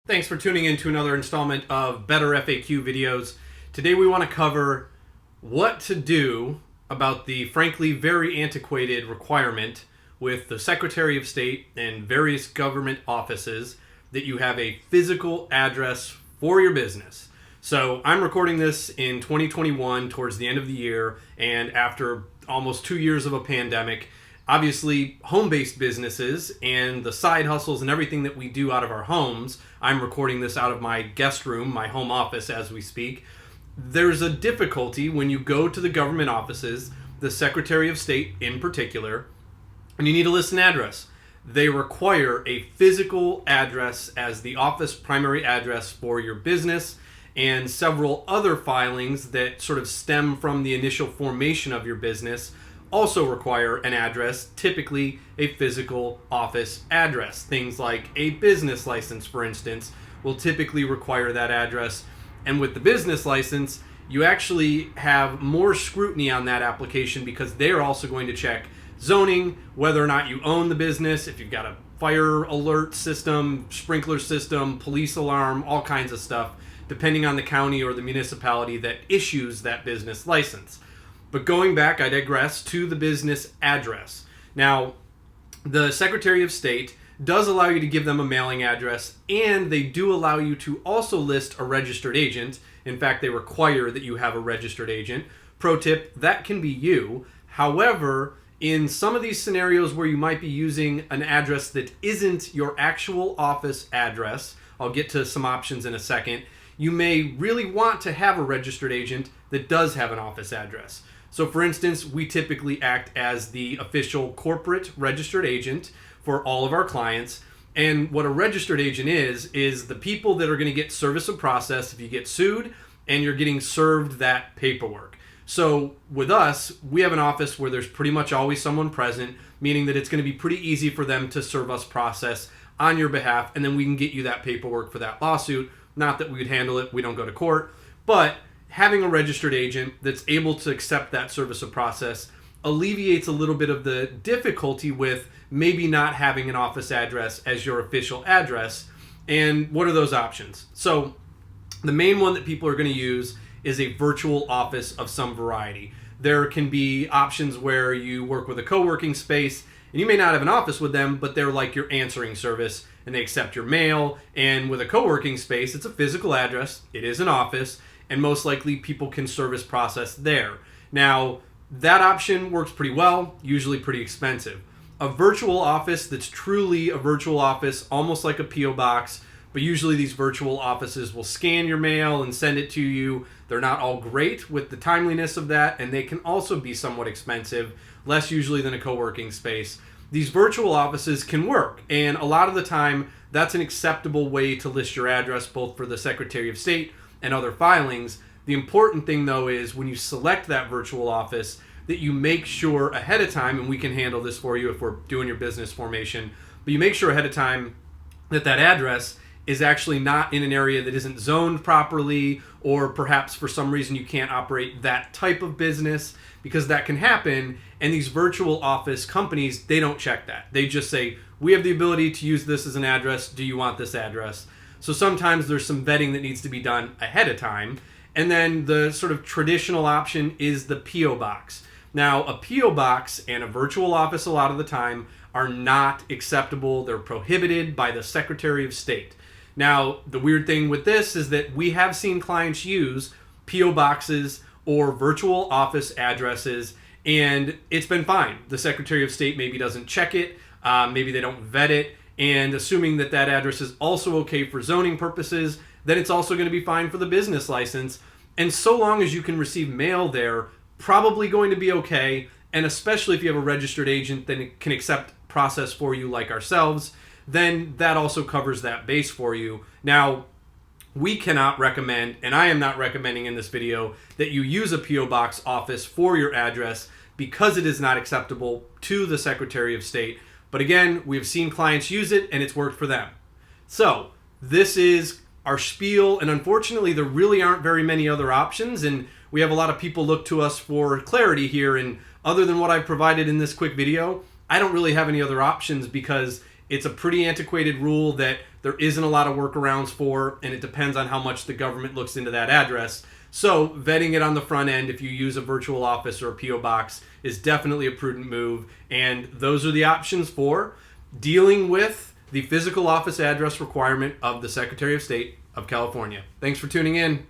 Thanks for tuning in to another installment of Better FAQ videos. Today we want to cover what to do about the frankly very antiquated requirement with the Secretary of State and various government offices that you have a physical address for your business. So I'm recording this in 2021 towards the end of the year, and after almost 2 years of a pandemic, obviously, home-based businesses and the side hustles and everything that we do out of our homes, I'm recording this out of my guest room, my home office as we speak. There's a difficulty when you go to the government offices, the Secretary of State in particular, and you need a list and address. They require a physical address as the office primary address for your business, and several other filings that sort of stem from the initial formation of your business also require an address, typically a physical office address. Things like a business license, for instance, will typically require that address. And with the business license, you actually have more scrutiny on that application because they're also going to check zoning, whether or not you own the business, if you've got a fire alert system, sprinkler system, police alarm, all kinds of stuff, depending on the county or the municipality that issues that business license. But going back, I digress, to the business address. Now, the Secretary of State does allow you to give them a mailing address, and they do allow you to also list a registered agent. In fact, they require that you have a registered agent. Pro tip, that can be you. However, in some of these scenarios where you might be using an address that isn't your actual office address, I'll get to some options in a second, you may really want to have a registered agent that does have an office address. So for instance, we typically act as the official corporate registered agent for all of our clients. And what a registered agent is the people that are going to get service of process if you get sued and you're getting served that paperwork. So with us, we have an office where there's pretty much always someone present, meaning that it's going to be pretty easy for them to serve us process on your behalf, and then we can get you that paperwork for that lawsuit. Not that we would handle it, we don't go to court, but having a registered agent that's able to accept that service of process alleviates a little bit of the difficulty with maybe not having an office address as your official address. And what are those options? So the main one that people are going to use is a virtual office of some variety. There can be options where you work with a co-working space, and you may not have an office with them, but they're like your answering service, and they accept your mail. And with a co-working space, it's a physical address, it is an office, and most likely people can service process there. Now, that option works pretty well, usually pretty expensive. A virtual office that's truly a virtual office, almost like a P.O. box, but usually these virtual offices will scan your mail and send it to you. They're not all great with the timeliness of that, and they can also be somewhat expensive, less usually than a co-working space. These virtual offices can work, and a lot of the time, that's an acceptable way to list your address, both for the Secretary of State and other filings. The important thing, though, is when you select that virtual office, that you make sure ahead of time, and we can handle this for you if we're doing your business formation, but you make sure ahead of time that that address is actually not in an area that isn't zoned properly, or perhaps for some reason you can't operate that type of business, because that can happen. And these virtual office companies, they don't check that. They just say, we have the ability to use this as an address. Do you want this address? So sometimes there's some vetting that needs to be done ahead of time. And then the sort of traditional option is the P.O. box. Now, a P.O. box and a virtual office a lot of the time are not acceptable. They're prohibited by the Secretary of State. Now, the weird thing with this is that we have seen clients use P.O. boxes or virtual office addresses, and it's been fine. The Secretary of State maybe doesn't check it, maybe they don't vet it, and assuming that that address is also okay for zoning purposes, then it's also going to be fine for the business license. And so long as you can receive mail there, probably going to be okay, and especially if you have a registered agent that can accept process for you like ourselves, then that also covers that base for you. Now, we cannot recommend, and I am not recommending in this video, that you use a P.O. Box office for your address because it is not acceptable to the Secretary of State. But again, we've seen clients use it and it's worked for them. So this is our spiel, and unfortunately there really aren't very many other options, and we have a lot of people look to us for clarity here, and other than what I've provided in this quick video, I don't really have any other options because It's a pretty antiquated rule that there isn't a lot of workarounds for, and it depends on how much the government looks into that address. So vetting it on the front end, if you use a virtual office or a P.O. box, is definitely a prudent move. And those are the options for dealing with the physical office address requirement of the Secretary of State of California. Thanks for tuning in.